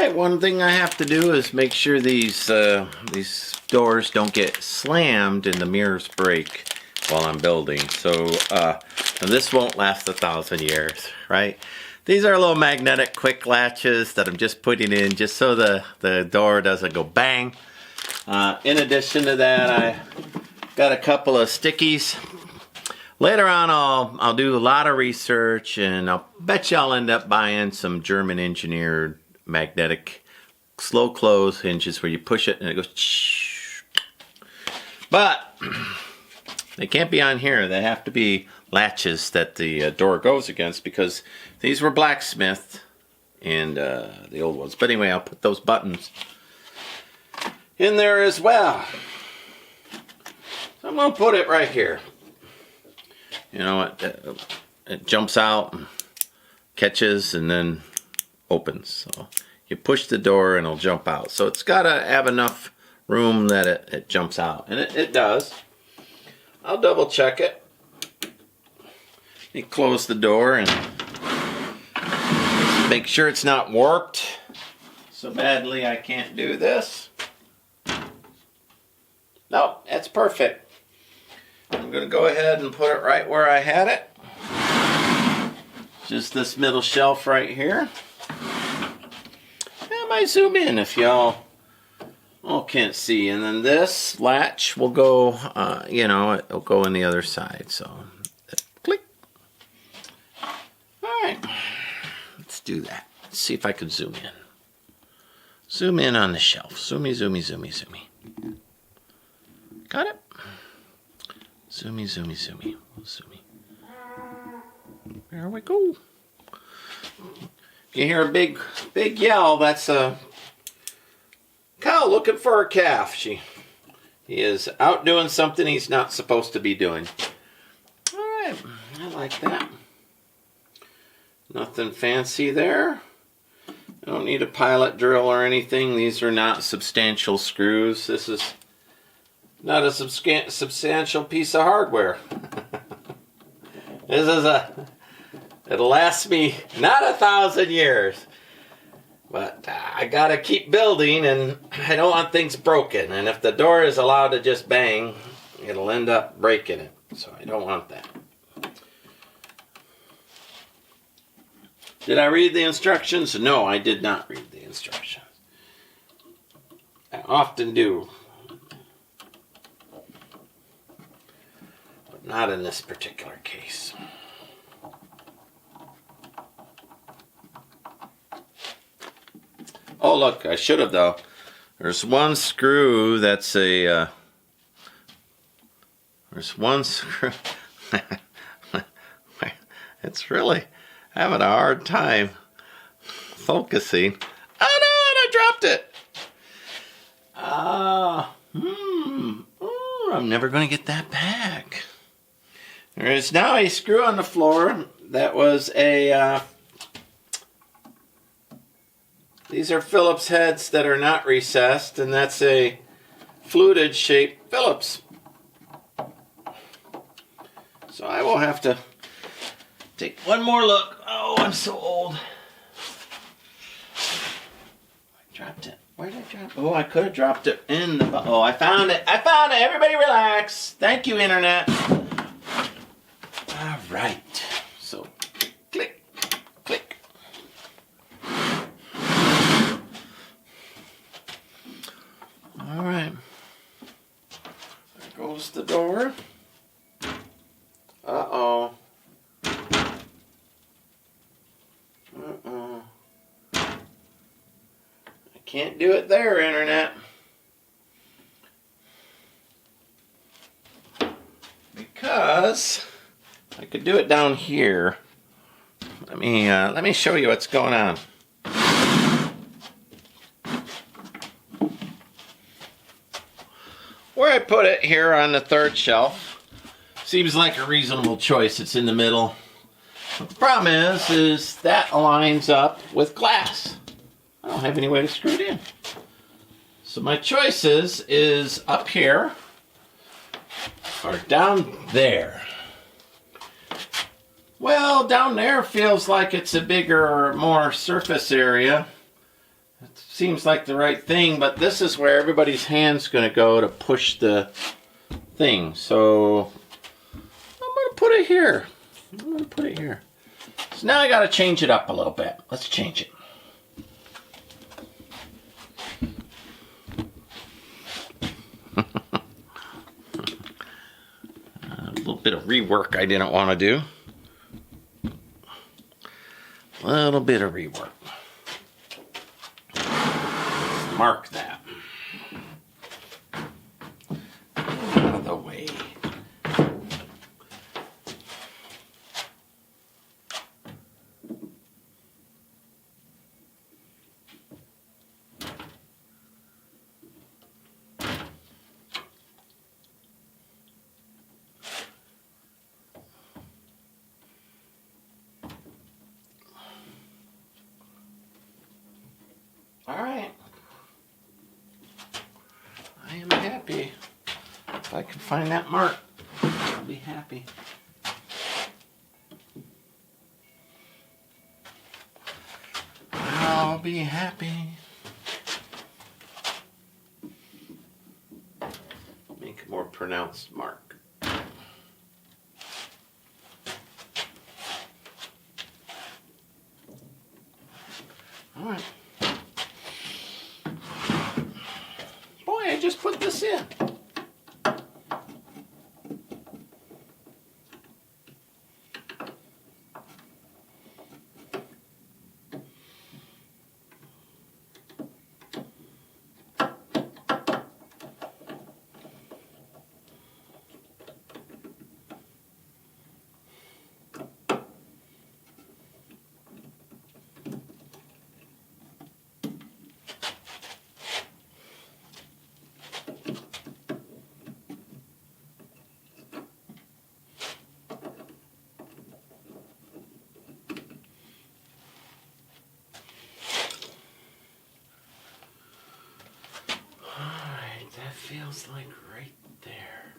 Alright, one thing I have to do is make sure these doors don't get slammed and the mirrors break while I'm building. So this won't last 1,000 years, right? These are little magnetic quick latches that I'm just putting in just so the door doesn't go bang. In addition to that, I got a couple of stickies. Later on, I'll do a lot of research, and I'll bet you I'll end up buying some German engineered magnetic slow close hinges where you push it and it goes. But they can't be on here. They have to be latches that the door goes against, because these were blacksmith and the old ones. But anyway, I'll put those buttons in there as well. So I'm going to put it right here. You know, it jumps out and catches and then opens. So you push the door and it'll jump out. So it's got to have enough room that it jumps out. And it does. I'll double check it. You close the door and make sure it's not warped so badly I can't do this. No, that's perfect. I'm going to go ahead and put it right where I had it. Just this middle shelf right here. I might zoom in if y'all can't see. And then this latch will go, you know, it'll go on the other side. So, click. Alright, let's do that. Let's see if I can zoom in. Zoom in on the shelf. Zoomy, zoomy, zoomy, zoomy. Got it? Zoomy, zoomy, zoomy. Zoomy. There we go. You hear a big yell. That's a cow looking for a calf. He is out doing something he's not supposed to be doing. Alright, I like that. Nothing fancy there. I don't need a pilot drill or anything. These are not substantial screws. This is not a substantial piece of hardware. This is it'll last me not 1,000 years. But I gotta keep building, and I don't want things broken. And if the door is allowed to just bang, it'll end up breaking it. So I don't want that. Did I read the instructions? No, I did not read the instructions. I often do. But not in this particular case. Oh, look, I should have, though. There's one screw that's a... there's one screw... It's really having a hard time focusing. Oh, no, and I dropped it! I'm never going to get that back. There is now a screw on the floor that was a... these are Phillips heads that are not recessed, and that's a fluted shaped Phillips. So I will have to take one more look. Oh, I'm so old. I dropped it. Where did I drop it? Oh, I could have dropped it in the... Oh, I found it. I found it. Everybody relax. Thank you, Internet. All right. So, click, click. All right. There goes the door. Uh-oh. Uh-oh. I can't do it there, Internet. Because I could do it down here. Let me show you what's going on. Where I put it here on the third shelf seems like a reasonable choice. It's in the middle. But the problem is that lines up with glass. I don't have any way to screw it in. So my choices is up here or down there. Well, down there feels like it's a bigger, more surface area. It seems like the right thing, but this is where everybody's hand's going to go to push the thing. So I'm going to put it here. So now I got to change it up a little bit. Let's change it. A little bit of rework I didn't want to do. A little bit of rework. Mark that. Out of the way. All right. I am happy. If I can find that mark, I'll be happy. I'll be happy. Make a more pronounced mark. All right. Boy, I just put this in. That feels like right there.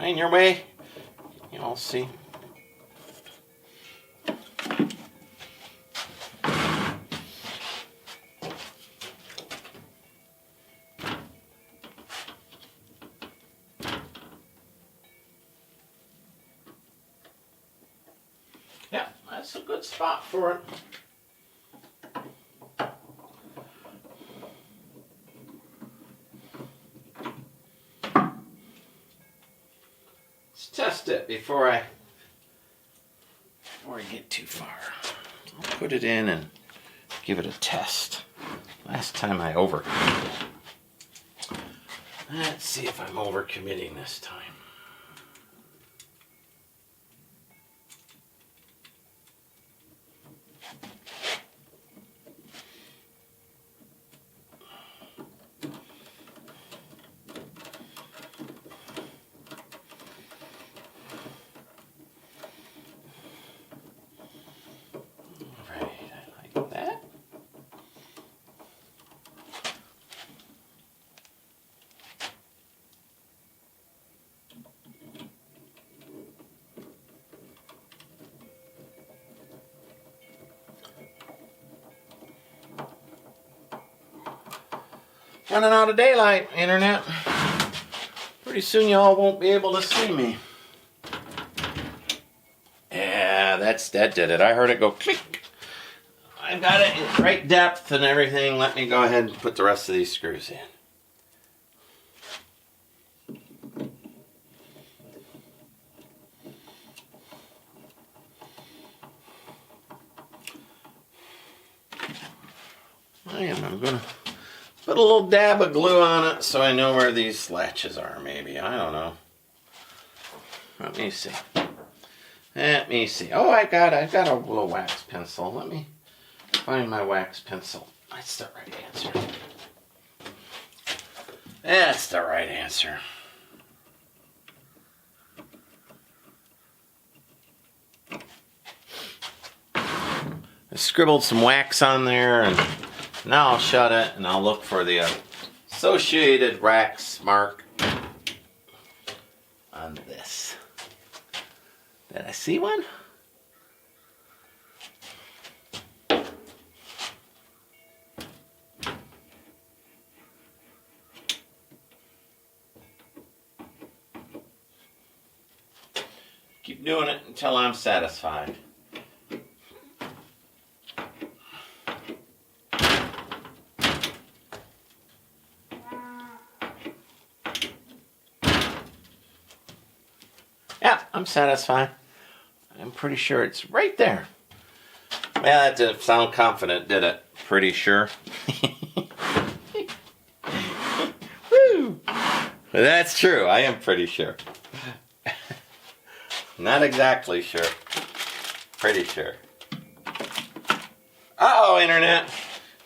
In your way, you'll see. Yeah, that's a good spot for it. Let's test it before I get too far. I'll put it in and give it a test. Last time I Let's see if I'm overcommitting this time. Running out of daylight, internet. Pretty soon y'all won't be able to see me. Yeah, that did it. I heard it go click. I got it in right depth and everything. Let me go ahead and put the rest of these screws in. I'm gonna put a little dab of glue on it so I know where these latches are, maybe. I don't know. Let me see. Oh, I got a little wax pencil. Let me find my wax pencil. That's the right answer. That's the right answer. I scribbled some wax on there, and now I'll shut it and I'll look for the associated wax mark on this. Did I see one? Keep doing it until I'm satisfied. Yeah, I'm satisfied. I'm pretty sure it's right there. Yeah, that didn't sound confident, did it? Pretty sure. Woo! That's true. I am pretty sure. Not exactly sure. Pretty sure. Uh-oh, internet.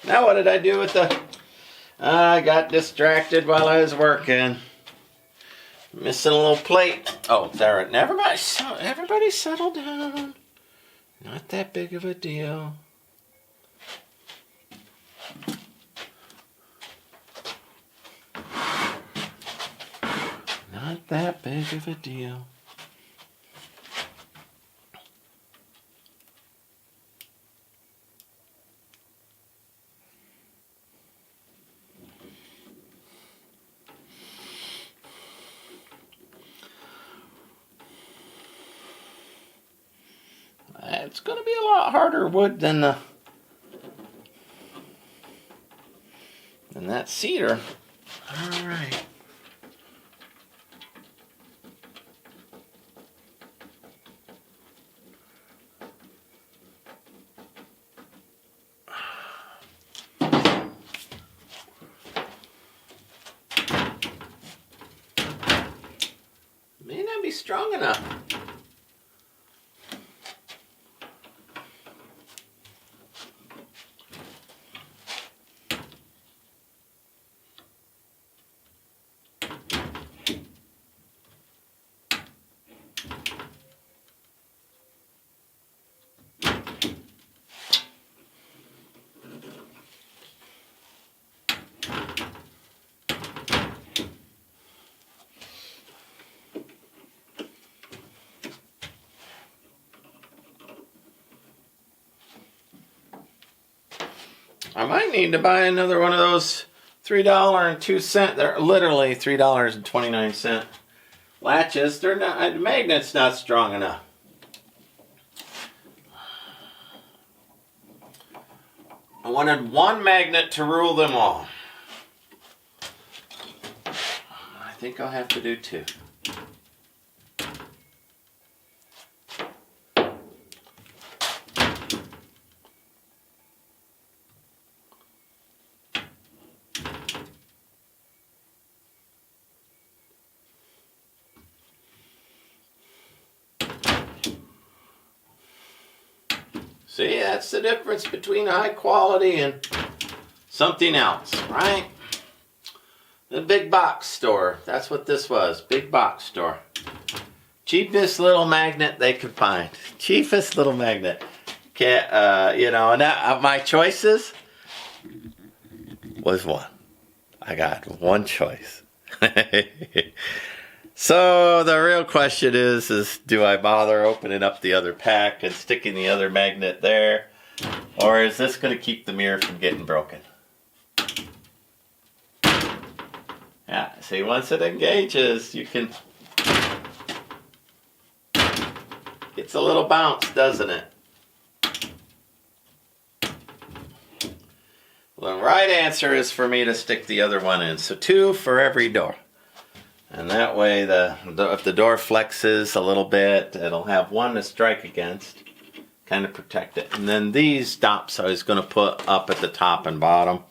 Now what did I do with the... I got distracted while I was working. Missing a little plate. Oh, there. Never mind. Everybody settle down. Not that big of a deal. Not that big of a deal. It's going to be a lot harder wood than that cedar. All right. May not be strong enough. I might need to buy another one of those $3.02. They're literally $3.29 latches. They're not. The magnet's not strong enough. I wanted one magnet to rule them all. I think I'll have to do two. See, that's the difference between high quality and something else, right? The big box store. That's what this was. Big box store. Cheapest little magnet they could find. Cheapest little magnet. Can't, you know, and that, my choices was one. I got one choice. So the real question is do I bother opening up the other pack and sticking the other magnet there? Or is this going to keep the mirror from getting broken? Yeah, see, once it engages, you can... It's a little bounce, doesn't it? Well, the right answer is for me to stick the other one in. So 2 for every door. And that way, if the door flexes a little bit, it'll have one to strike against, kind of protect it. And then these stops I was going to put up at the top and bottom,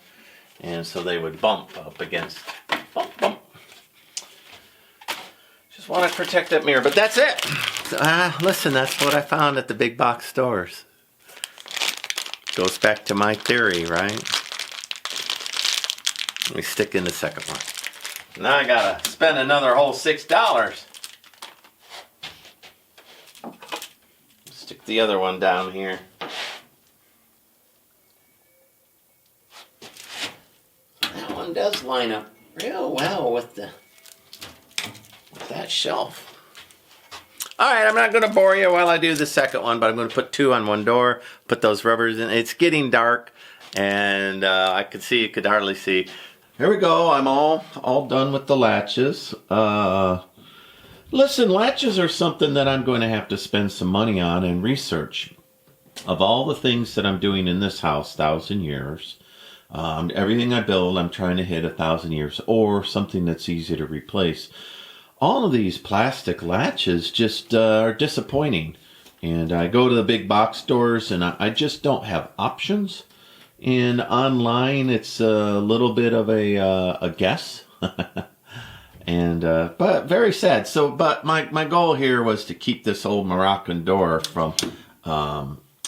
and so they would bump up against, bump, bump. Just want to protect that mirror, but that's it. Listen, that's what I found at the big box stores. Goes back to my theory, right? Let me stick in the second one. Now I gotta spend another whole $6. Stick the other one down here. one does line up real well with that shelf. Alright, I'm not going to bore you while I do the second one, but I'm going to put 2 on one door, put those rubbers in. It's getting dark, and I could see, you could hardly see. Here we go, I'm all done with the latches. Listen, latches are something that I'm going to have to spend some money on and research. Of all the things that I'm doing in this house, 1,000 years, everything I build, I'm trying to hit 1,000 years, or something that's easy to replace. All of these plastic latches just are disappointing. And I go to the big box stores and I just don't have options. And online it's a little bit of a guess. And but very sad. So but my goal here was to keep this old Moroccan door from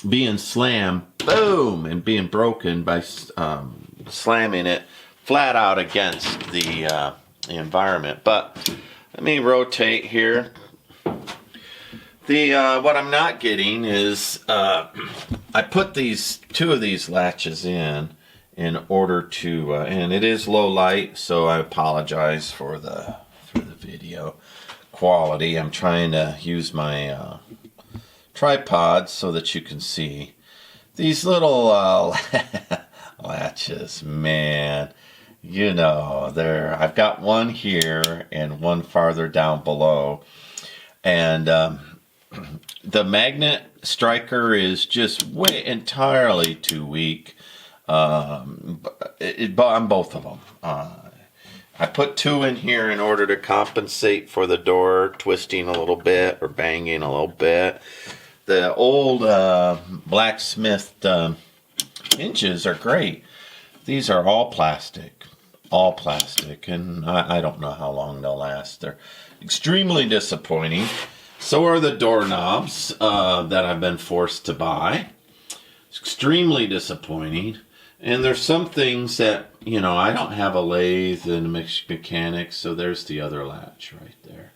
being slammed, boom, and being broken by slamming it flat out against the environment. But let me rotate here. What I'm not getting is I put 2 of these latches in order to and it is low light, so I apologize for the video quality. I'm trying to use my tripod so that you can see these little latches. Man, you know, I've got one here and one farther down below, and the magnet striker is just entirely too weak on both of them. I put 2 in here in order to compensate for the door twisting a little bit or banging a little bit. The old blacksmith hinges are great. These are all plastic, and I don't know how long they'll last. They're extremely disappointing. So are the doorknobs that I've been forced to buy. It's extremely disappointing. And there's some things that, you know, I don't have a lathe and mechanics, so there's the other latch right there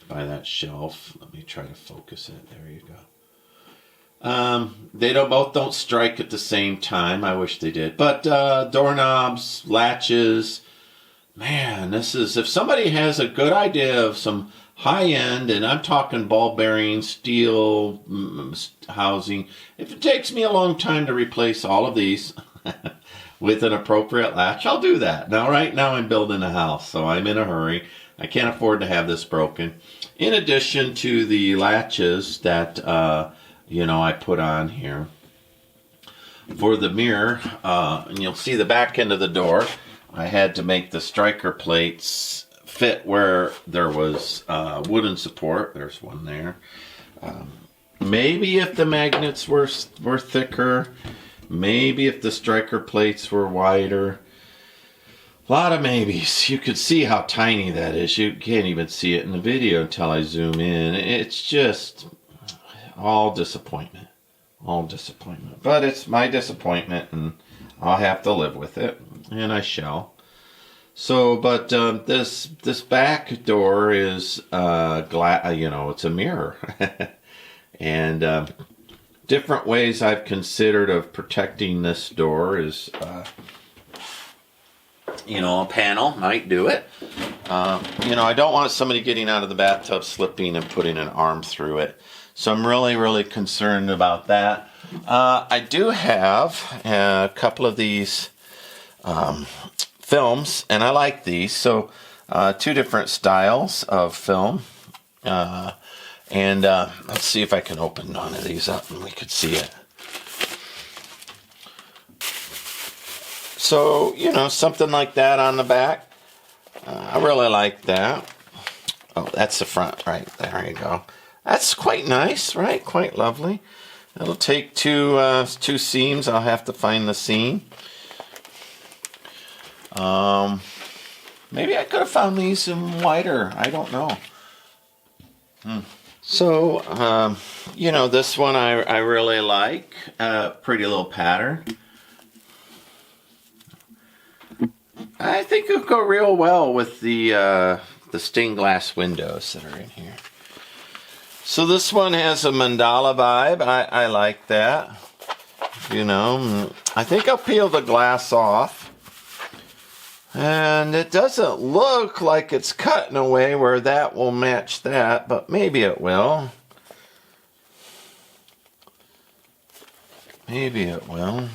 by that shelf. Let me try to focus it. There you go. They both don't strike at the same time. I wish they did. But doorknobs, latches, man, this is, if somebody has a good idea of some high-end, and I'm talking ball bearing, steel housing, if it takes me a long time to replace all of these with an appropriate latch, I'll do that. Now, right now I'm building a house, so I'm in a hurry. I can't afford to have this broken. In addition to the latches that, you know, I put on here for the mirror, and you'll see the back end of the door, I had to make the striker plates fit where there was wooden support. There's one there. Maybe if the magnets were thicker, maybe if the striker plates were wider. A lot of maybes. You could see how tiny that is. You can't even see it in the video until I zoom in. It's just all disappointment. All disappointment. But it's my disappointment, and I'll have to live with it, and I shall. So, but this back door is you know, it's a mirror, and different ways I've considered of protecting this door is, you know, a panel might do it. You know, I don't want somebody getting out of the bathtub, slipping and putting an arm through it. So I'm really, really concerned about that. I do have a couple of these films, and I like these. So 2 different styles of film. And let's see if I can open one of these up and we could see it. So, you know, something like that on the back. I really like that. Oh, that's the front right there. You go. That's quite nice, right? Quite lovely. It'll take 2 seams. I'll have to find the seam. Maybe I could have found these in wider. I don't know. So, you know, this one I really like. Pretty little pattern. I think it'll go real well with the stained glass windows that are in here. So this one has a mandala vibe. I like that. You know, I think I'll peel the glass off. And it doesn't look like it's cut in a way where that will match that, but maybe it will. Maybe it will.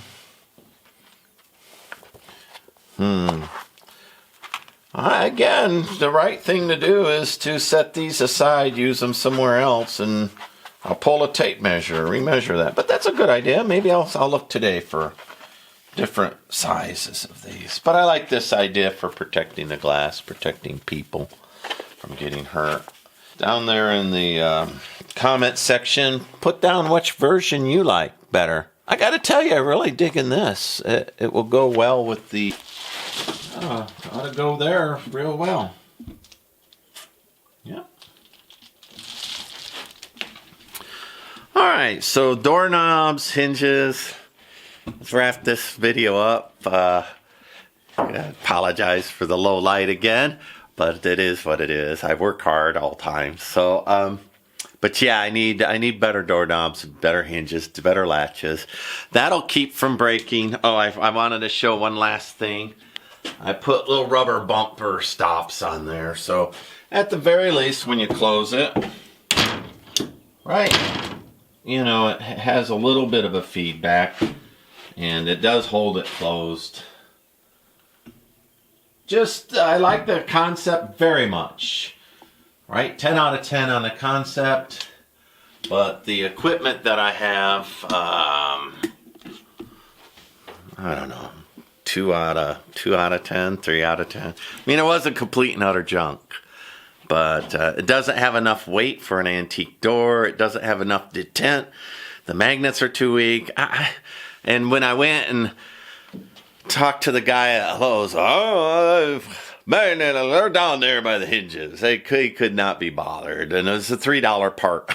Again, the right thing to do is to set these aside, use them somewhere else, and I'll pull a tape measure, remeasure that. But that's a good idea. Maybe I'll look today for different sizes of these. But I like this idea for protecting the glass, protecting people from getting hurt. Down there in the comment section, put down which version you like better. I got to tell you, I'm really digging this. It will go well with the... ought to go there real well. Yeah. All right, so doorknobs, hinges. Let's wrap this video up. I apologize for the low light again, but it is what it is. I work hard all the time. So, but yeah, I need better doorknobs, better hinges, better latches. That'll keep from breaking. Oh, I wanted to show one last thing. I put little rubber bumper stops on there. So at the very least, when you close it, right, you know, it has a little bit of a feedback. And it does hold it closed. I like the concept very much. Right? 10 out of 10 on the concept. But the equipment that I have, I don't know, 2 out of 10, 3 out of 10. I mean, it wasn't complete and utter junk. But it doesn't have enough weight for an antique door. It doesn't have enough detent. The magnets are too weak. And when I went and talked to the guy at Lowe's, man, they're down there by the hinges. He could not be bothered. And it was a $3 part.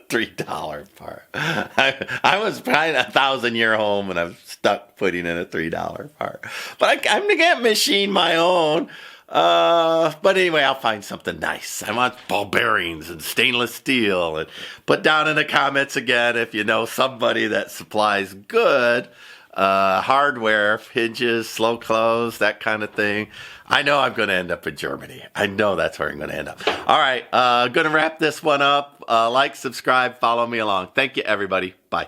$3 part. I was buying a 1,000-year home and I'm stuck putting in a $3 part. But I'm going to machine my own. But anyway, I'll find something nice. I want ball bearings and stainless steel. And put down in the comments again if you know somebody that supplies good hardware, hinges, slow close, that kind of thing. I know I'm going to end up in Germany. I know that's where I'm going to end up. All right, going to wrap this one up. Like, subscribe, follow me along. Thank you, everybody. Bye.